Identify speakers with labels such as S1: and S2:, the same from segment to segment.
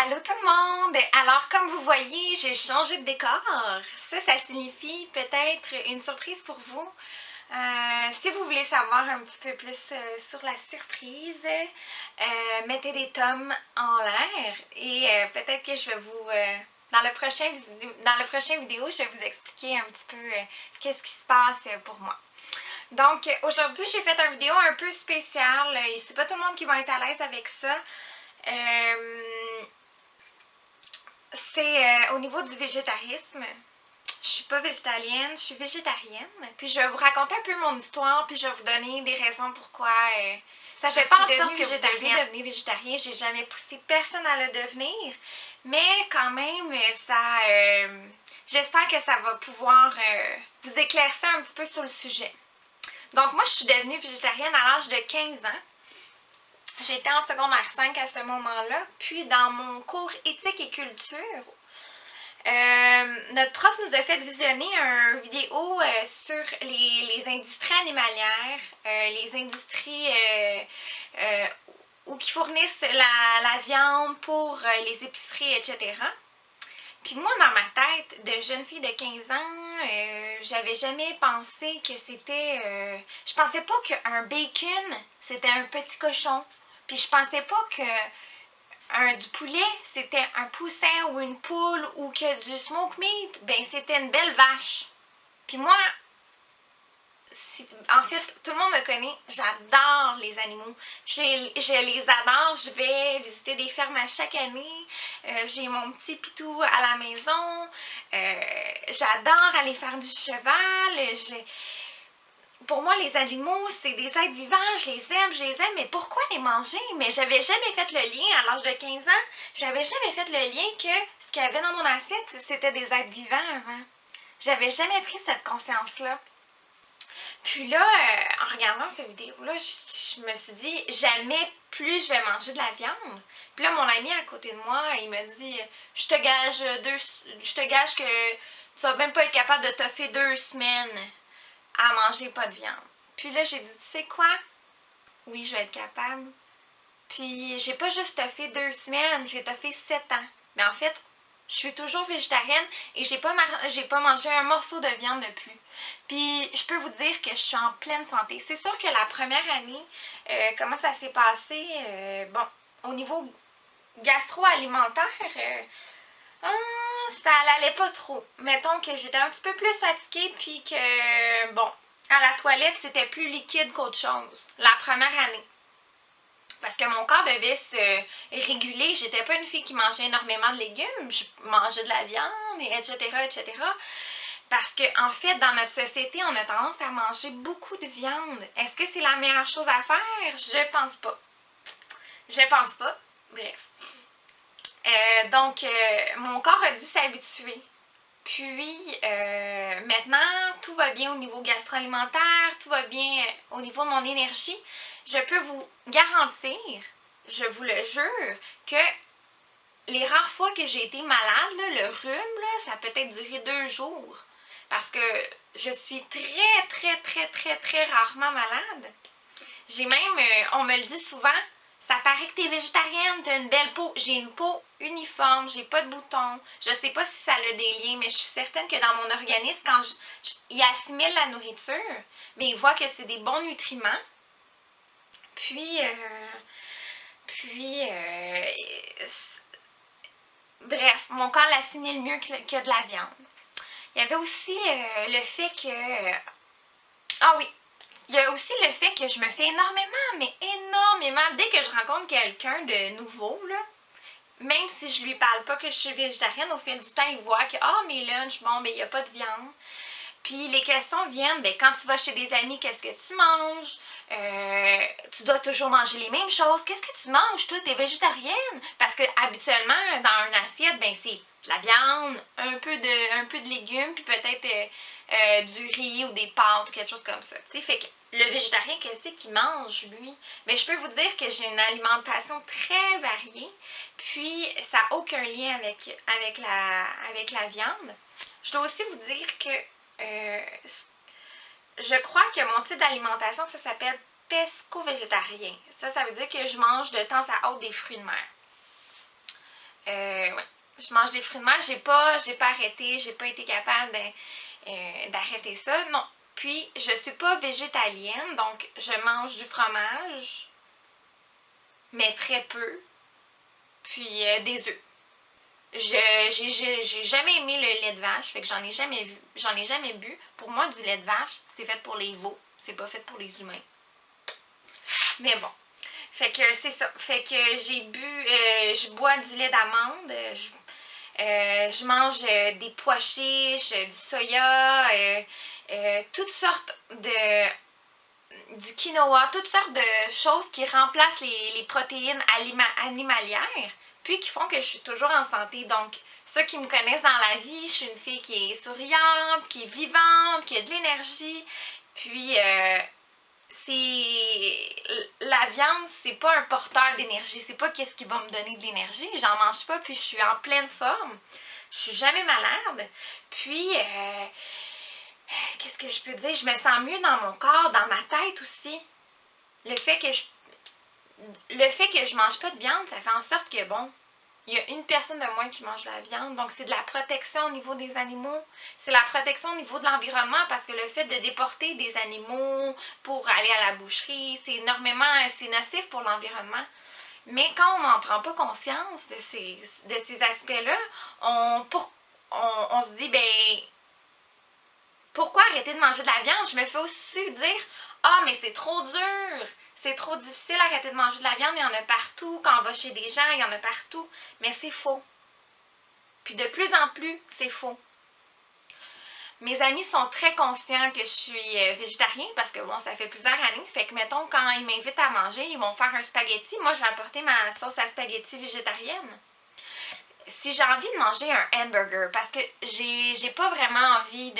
S1: Allô tout le monde! Alors comme vous voyez, j'ai changé de décor. Ça signifie peut-être une surprise pour vous. Si vous voulez savoir un petit peu plus sur la surprise, mettez des tomes en l'air et peut-être que je vais vous... dans le prochain vidéo, je vais vous expliquer un petit peu qu'est-ce qui se passe pour moi. Donc aujourd'hui, j'ai fait une vidéo un peu spéciale et c'est pas tout le monde qui va être à l'aise avec ça. C'est au niveau du végétarisme. Je suis pas végétalienne, je suis végétarienne. Puis je vais vous raconter un peu mon histoire, puis je vais vous donner des raisons pourquoi ça fait pas en sorte que vous devez devenir végétarien. J'ai jamais poussé personne à le devenir. Mais quand même, j'espère que ça va pouvoir vous éclaircir un petit peu sur le sujet. Donc moi, je suis devenue végétarienne à l'âge de 15 ans. J'étais en secondaire 5 à ce moment-là, puis dans mon cours éthique et culture, notre prof nous a fait visionner une vidéo sur les industries animalières, les industries qui fournissent la viande pour les épiceries, etc. Puis moi, dans ma tête de jeune fille de 15 ans, j'avais jamais pensé que c'était... je pensais pas qu'un bacon, c'était un petit cochon. Puis je pensais pas que du poulet, c'était un poussin ou une poule ou que du smoke meat, ben c'était une belle vache. Puis moi, en fait, tout le monde me connaît, j'adore les animaux. Je les adore, je vais visiter des fermes à chaque année. J'ai mon petit pitou à la maison. J'adore aller faire du cheval. Pour moi, les animaux, c'est des êtres vivants, je les aime, mais pourquoi les manger? Mais j'avais jamais fait le lien, à l'âge de 15 ans, j'avais jamais fait le lien que ce qu'il y avait dans mon assiette, c'était des êtres vivants avant. J'avais jamais pris cette conscience-là. Puis là, en regardant cette vidéo-là, je me suis dit, jamais plus je vais manger de la viande. Puis là, mon ami à côté de moi, il me dit, je te gage que tu vas même pas être capable de toffer 2 semaines à manger pas de viande. Puis là, j'ai dit, tu sais quoi? Oui, je vais être capable. Puis j'ai pas juste toffé 2 semaines, j'ai toffé 7 ans. Mais en fait, je suis toujours végétarienne et j'ai pas mangé un morceau de viande de plus. Puis je peux vous dire que je suis en pleine santé. C'est sûr que la première année, comment ça s'est passé? Bon, au niveau gastro-alimentaire, ça allait pas trop. Mettons que j'étais un petit peu plus fatiguée puis que, bon, à la toilette, c'était plus liquide qu'autre chose. La première année. Parce que mon corps devait se réguler. J'étais pas une fille qui mangeait énormément de légumes. Je mangeais de la viande, etc., etc. Parce que, en fait, dans notre société, on a tendance à manger beaucoup de viande. Est-ce que c'est la meilleure chose à faire? Je pense pas. Je pense pas. Bref. Donc, mon corps a dû s'habituer. Puis, maintenant, tout va bien au niveau gastro-alimentaire, tout va bien au niveau de mon énergie. Je peux vous garantir, je vous le jure, que les rares fois que j'ai été malade, là, le rhume, là, ça a peut-être duré 2 jours. Parce que je suis très rarement malade. J'ai même, on me le dit souvent, ça paraît que t'es végétarienne, t'as une belle peau. J'ai une peau uniforme, j'ai pas de boutons. Je sais pas si ça a des liens, mais je suis certaine que dans mon organisme, quand il assimile la nourriture, mais il voit que c'est des bons nutriments. Puis, bref, mon corps l'assimile mieux que de la viande. Il y avait aussi le fait que... ah oui, il y a aussi le fait que je me fais énormément, mais énormément, dès que je rencontre quelqu'un de nouveau, là, même si je lui parle pas que je suis végétarienne, au fil du temps, il voit que, ah, mes lunchs, bon, ben, il n'y a pas de viande. Puis les questions viennent, ben, quand tu vas chez des amis, qu'est-ce que tu manges? Tu dois toujours manger les mêmes choses. Qu'est-ce que tu manges, toi? T'es végétarienne? Parce que habituellement, dans une assiette, ben, c'est de la viande, un peu de légumes, puis peut-être du riz ou des pâtes ou quelque chose comme ça. T'sais, fait que le végétarien, qu'est-ce qu'il mange, lui? Mais je peux vous dire que j'ai une alimentation très variée, puis ça n'a aucun lien avec la viande. Je dois aussi vous dire que je crois que mon type d'alimentation, ça s'appelle pesco-végétarien. Ça veut dire que je mange de temps à autre des fruits de mer. Ouais. Je mange des fruits de mer. J'ai pas arrêté. J'ai pas été capable d'arrêter ça. Non. Puis, je suis pas végétalienne, donc je mange du fromage, mais très peu. Puis, des œufs. J'ai jamais aimé le lait de vache, fait que j'en ai jamais bu. Pour moi, du lait de vache, c'est fait pour les veaux, c'est pas fait pour les humains. Mais bon, fait que c'est ça. Fait que je bois du lait d'amande, je mange des pois chiches, du soya, toutes sortes du quinoa, toutes sortes de choses qui remplacent les protéines animalières, puis qui font que je suis toujours en santé. Donc, ceux qui me connaissent dans la vie, je suis une fille qui est souriante, qui est vivante, qui a de l'énergie. Puis, la viande, c'est pas un porteur d'énergie. C'est pas qu'est-ce qui va me donner de l'énergie. J'en mange pas, puis je suis en pleine forme. Je suis jamais malade. Puis, qu'est-ce que je peux dire? Je me sens mieux dans mon corps, dans ma tête aussi. Le fait que je mange pas de viande, ça fait en sorte que, bon, il y a une personne de moins qui mange de la viande. Donc, c'est de la protection au niveau des animaux. C'est la protection au niveau de l'environnement parce que le fait de déporter des animaux pour aller à la boucherie, c'est nocif pour l'environnement. Mais quand on n'en prend pas conscience de ces aspects-là, on se dit, ben, pourquoi arrêter de manger de la viande? Je me fais aussi dire, ah, mais c'est trop dur, c'est trop difficile d'arrêter de manger de la viande, il y en a partout, quand on va chez des gens, il y en a partout. Mais c'est faux. Puis de plus en plus, c'est faux. Mes amis sont très conscients que je suis végétarien parce que bon, ça fait plusieurs années. Fait que mettons, quand ils m'invitent à manger, ils vont faire un spaghetti. Moi, je vais apporter ma sauce à spaghetti végétarienne. Si j'ai envie de manger un hamburger, parce que j'ai pas envie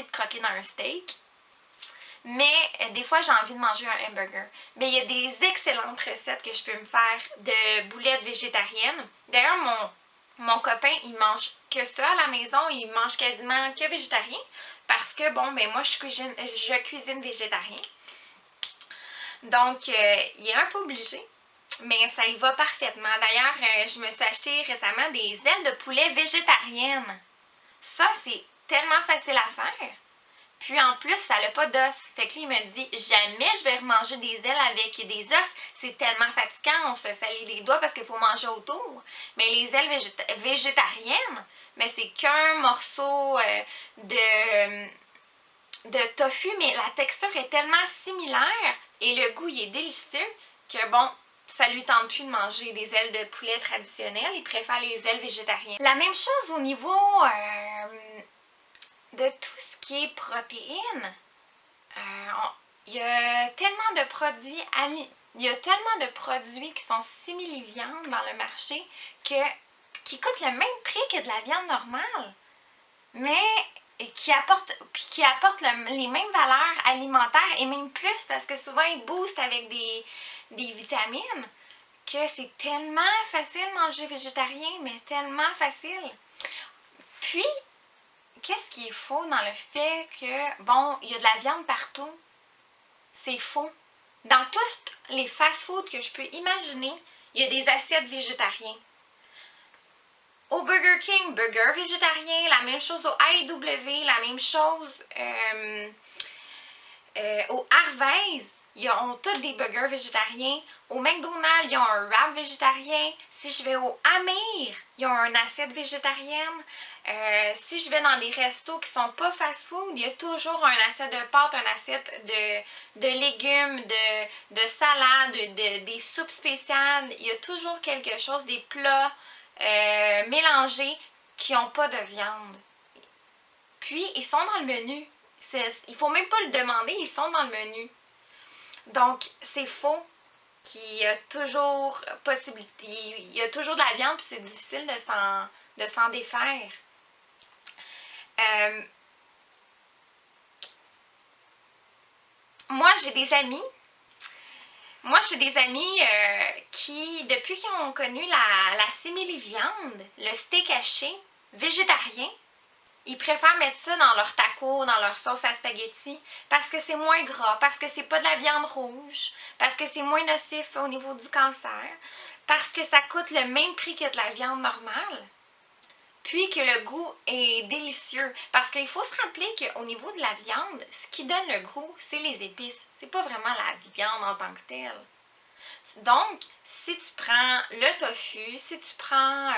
S1: de croquer dans un steak, mais des fois j'ai envie de manger un hamburger. Mais il y a des excellentes recettes que je peux me faire de boulettes végétariennes. D'ailleurs, mon copain, il mange que ça à la maison, il mange quasiment que végétarien, parce que bon, ben moi je cuisine végétarien. Donc, il est un peu obligé. Mais ça y va parfaitement. D'ailleurs, je me suis acheté récemment des ailes de poulet végétariennes. Ça, c'est tellement facile à faire. Puis en plus, ça n'a pas d'os. Fait que lui, il me dit, jamais je vais remanger des ailes avec des os. C'est tellement fatigant, on se salit les doigts parce qu'il faut manger autour. Mais les ailes végétariennes, mais c'est qu'un morceau de tofu, mais la texture est tellement similaire et le goût, il est délicieux que bon, ça lui tente plus de manger des ailes de poulet traditionnelles, il préfère les ailes végétariennes. La même chose au niveau de tout ce qui est protéines. Il y a tellement de produits qui sont simili-viande dans le marché qui coûtent le même prix que de la viande normale, mais qui apportent les mêmes valeurs alimentaires et même plus parce que souvent ils boostent avec des vitamines que c'est tellement facile de manger végétarien, mais tellement facile. Puis, qu'est-ce qui est faux dans le fait que, bon, il y a de la viande partout? C'est faux. Dans tous les fast-foods que je peux imaginer, il y a des assiettes végétariens. Au Burger King, burger végétarien, la même chose au AEW, la même chose au Harvey's, ils ont tous des burgers végétariens. Au McDonald's, ils ont un wrap végétarien. Si je vais au Amir, ils ont une assiette végétarienne. Si je vais dans des restos qui sont pas fast-food, il y a toujours une assiette de pâtes, une assiette de légumes, de salades, des soupes spéciales. Il y a toujours quelque chose, des plats mélangés qui n'ont pas de viande. Puis, ils sont dans le menu. Il ne faut même pas le demander, ils sont dans le menu. Donc, c'est faux qu'il y a toujours possibilité. Il y a toujours de la viande, puis c'est difficile de s'en défaire. Moi, j'ai des amis qui, depuis qu'ils ont connu la simili-viande, le steak haché végétarien, Ils préfèrent mettre ça dans leur taco, dans leur sauce à spaghetti, parce que c'est moins gras, parce que c'est pas de la viande rouge, parce que c'est moins nocif au niveau du cancer, parce que ça coûte le même prix que de la viande normale, puis que le goût est délicieux. Parce qu'il faut se rappeler qu'au niveau de la viande, ce qui donne le goût, c'est les épices. C'est pas vraiment la viande en tant que telle. Donc, si tu prends le tofu, si tu prends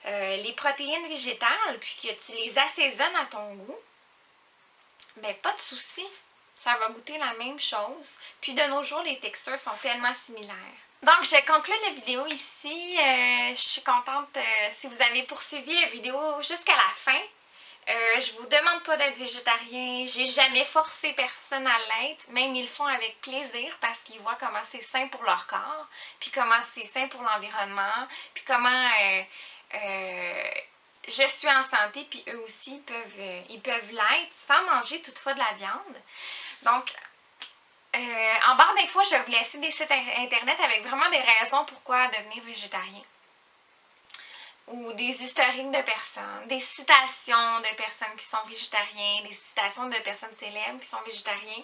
S1: les protéines végétales, puis que tu les assaisonnes à ton goût, ben pas de souci. Ça va goûter la même chose. Puis de nos jours, les textures sont tellement similaires. Donc, je conclue la vidéo ici. Je suis contente si vous avez poursuivi la vidéo jusqu'à la fin. Je vous demande pas d'être végétarien. J'ai jamais forcé personne à l'être. Même ils le font avec plaisir parce qu'ils voient comment c'est sain pour leur corps, puis comment c'est sain pour l'environnement, puis comment je suis en santé, puis eux aussi ils peuvent l'être sans manger toutefois de la viande. Donc, en barre d'infos, je vais vous laisser des sites internet avec vraiment des raisons pourquoi devenir végétarien. Ou des historiques de personnes, des citations de personnes qui sont végétariens, des citations de personnes célèbres qui sont végétariens.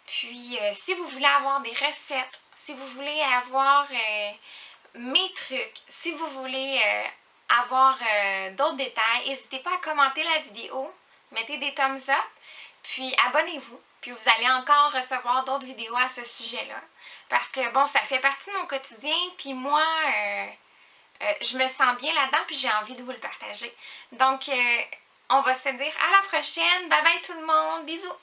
S1: Puis, si vous voulez avoir des recettes, si vous voulez avoir mes trucs, si vous voulez avoir d'autres détails, n'hésitez pas à commenter la vidéo, mettez des thumbs up, puis abonnez-vous. Puis vous allez encore recevoir d'autres vidéos à ce sujet-là. Parce que, bon, ça fait partie de mon quotidien, puis moi, je me sens bien là-dedans, puis j'ai envie de vous le partager. Donc, on va se dire à la prochaine. Bye bye tout le monde. Bisous!